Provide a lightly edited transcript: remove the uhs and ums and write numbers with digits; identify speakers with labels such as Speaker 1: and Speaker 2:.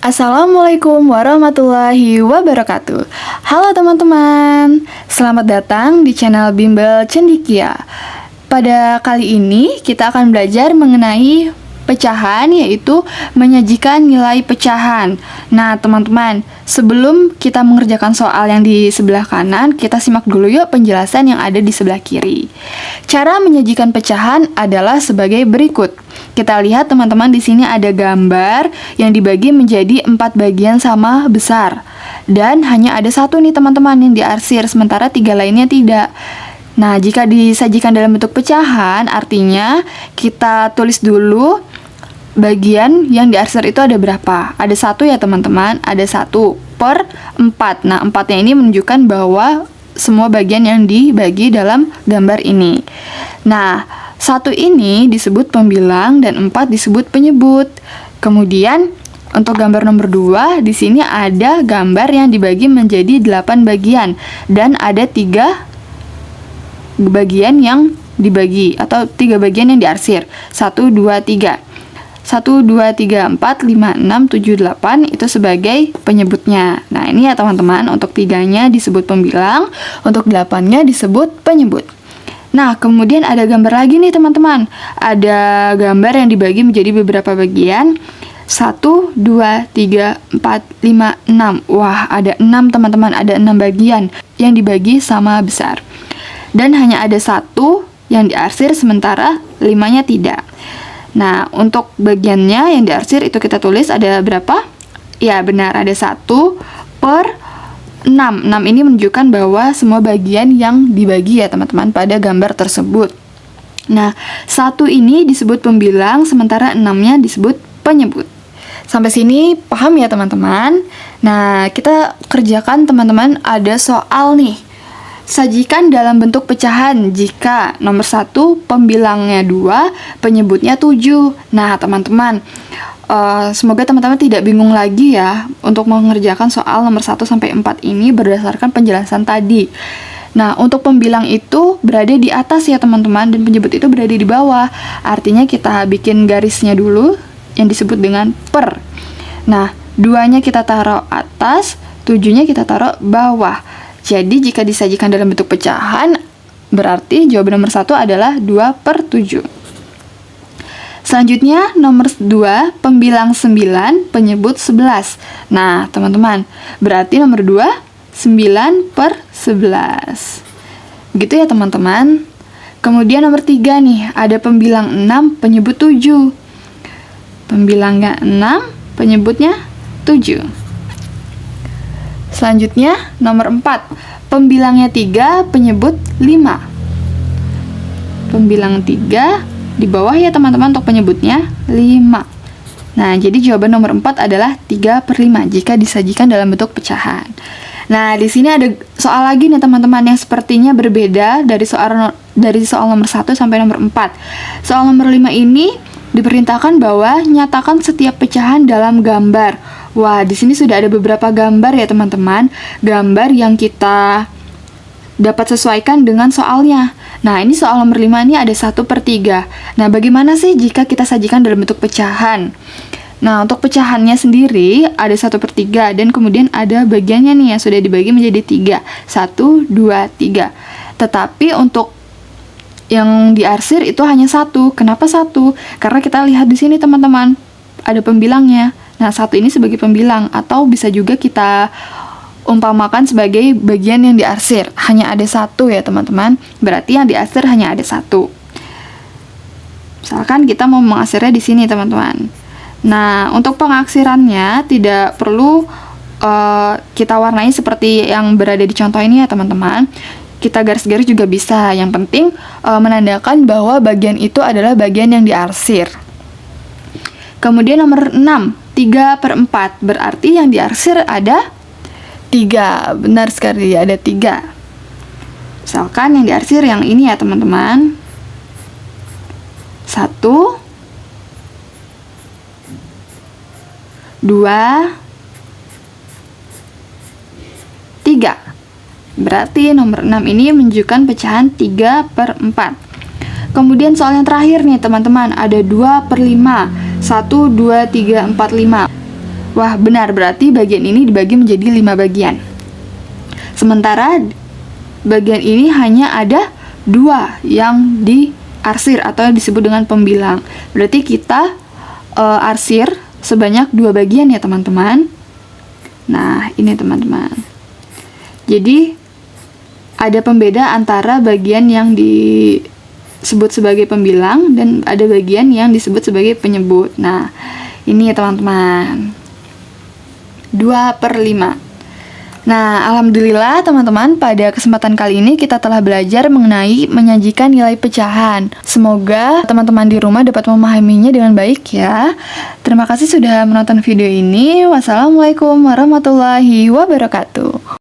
Speaker 1: Assalamualaikum warahmatullahi wabarakatuh. Halo teman-teman, selamat datang di channel Bimbel Cendikia. Pada kali ini kita akan belajar mengenai pecahan, yaitu menyajikan nilai pecahan. Nah teman-teman, sebelum kita mengerjakan soal yang di sebelah kanan, kita simak dulu yuk penjelasan yang ada di sebelah kiri. Cara menyajikan pecahan adalah sebagai berikut. Kita lihat teman-teman, di sini ada gambar yang dibagi menjadi 4 bagian sama besar. Dan hanya ada satu nih teman-teman yang diarsir, sementara 3 lainnya tidak. Nah, jika disajikan dalam bentuk pecahan, artinya kita tulis dulu bagian yang diarsir itu ada berapa. Ada 1 ya teman-teman, ada 1 per 4. Nah, 4-nya ini menunjukkan bahwa semua bagian yang dibagi dalam gambar ini. Nah, 1 ini disebut pembilang dan 4 disebut penyebut. Kemudian untuk gambar nomor 2, di sini ada gambar yang dibagi menjadi 8 bagian dan ada 3 bagian yang dibagi atau 3 bagian yang diarsir. 1 2 3. 1 2 3 4 5 6 7 8 itu sebagai penyebutnya. Nah, ini ya teman-teman, untuk 3-nya disebut pembilang, untuk 8-nya disebut penyebut. Nah, kemudian ada gambar lagi nih teman-teman. Ada gambar yang dibagi menjadi beberapa bagian. 1, 2, 3, 4, 5, 6. Wah, ada 6 teman-teman, ada 6 bagian yang dibagi sama besar. Dan hanya ada 1 yang diarsir, sementara 5-nya tidak. Nah, untuk bagiannya yang diarsir itu kita tulis ada berapa? Ya, benar, ada 1 per 6. 6 ini menunjukkan bahwa semua bagian yang dibagi ya teman-teman pada gambar tersebut. Nah, 1 ini disebut pembilang, sementara 6-nya disebut penyebut. Sampai sini paham ya teman-teman? Nah, kita kerjakan teman-teman, ada soal nih. Sajikan dalam bentuk pecahan jika nomor 1 pembilangnya 2, penyebutnya 7. Nah teman-teman, semoga teman-teman tidak bingung lagi ya untuk mengerjakan soal nomor 1 sampai 4 ini berdasarkan penjelasan tadi. Nah, untuk pembilang itu berada di atas ya teman-teman, dan penyebut itu berada di bawah. Artinya kita bikin garisnya dulu yang disebut dengan per. Nah, 2-nya kita taruh atas, 7-nya kita taruh bawah. Jadi jika disajikan dalam bentuk pecahan, berarti jawaban nomor 1 adalah 2 per 7. Selanjutnya nomor 2, pembilang 9, penyebut 11. Nah teman-teman, berarti nomor 2, 9 per 11. Begitu ya teman-teman. Kemudian nomor 3 nih, ada pembilang 6, penyebut 7. Pembilangnya 6, penyebutnya 7. Selanjutnya nomor 4, pembilangnya 3, penyebut 5. Pembilang 3 di bawah ya teman-teman, untuk penyebutnya 5. Nah, jadi jawaban nomor 4 adalah 3 per 5 jika disajikan dalam bentuk pecahan. Nah, di sini ada soal lagi nih teman-teman yang sepertinya berbeda dari soal nomor 1 sampai nomor 4. Soal nomor 5 ini diperintahkan bahwa nyatakan setiap pecahan dalam gambar. Wah, di sini sudah ada beberapa gambar ya teman-teman. Gambar yang kita dapat sesuaikan dengan soalnya. Nah, ini soal nomor 5 ini ada 1 per 3. Nah, bagaimana sih jika kita sajikan dalam bentuk pecahan? Nah, untuk pecahannya sendiri ada 1 per 3, dan kemudian ada bagiannya nih yang sudah dibagi menjadi 3. 1, 2, 3. Tetapi untuk yang diarsir itu hanya 1. Kenapa 1? Karena kita lihat di sini teman-teman, ada pembilangnya. Nah, 1 ini sebagai pembilang, atau bisa juga kita umpamakan sebagai bagian yang diarsir. Hanya ada 1 ya teman-teman, berarti yang diarsir hanya ada 1. Misalkan kita mau mengarsirnya di sini teman-teman. Nah, untuk pengaksirannya tidak perlu kita warnai seperti yang berada di contoh ini ya teman-teman. Kita garis-garis juga bisa. Yang penting menandakan bahwa bagian itu adalah bagian yang diarsir. Kemudian nomor 6, 3 per 4. Berarti yang diarsir ada 3. Benar sekali, ada 3. Misalkan yang diarsir yang ini ya teman-teman. 1, 2, 3. Berarti nomor 6 ini menunjukkan pecahan 3 per 4. Kemudian soal yang terakhir nih teman-teman, ada 2 per 5. 1, 2, 3, 4, 5. Wah, benar, berarti bagian ini dibagi menjadi 5 bagian. Sementara bagian ini hanya ada 2 yang diarsir atau disebut dengan pembilang. Berarti kita arsir sebanyak 2 bagian ya teman-teman. Nah, ini teman-teman. Jadi ada pembeda antara bagian yang disebut sebagai pembilang dan ada bagian yang disebut sebagai penyebut. Nah, ini ya teman-teman, 2/5. Nah, alhamdulillah teman-teman, pada kesempatan kali ini kita telah belajar mengenai menyajikan nilai pecahan. Semoga teman-teman di rumah dapat memahaminya dengan baik ya. Terima kasih sudah menonton video ini. Wassalamualaikum warahmatullahi wabarakatuh.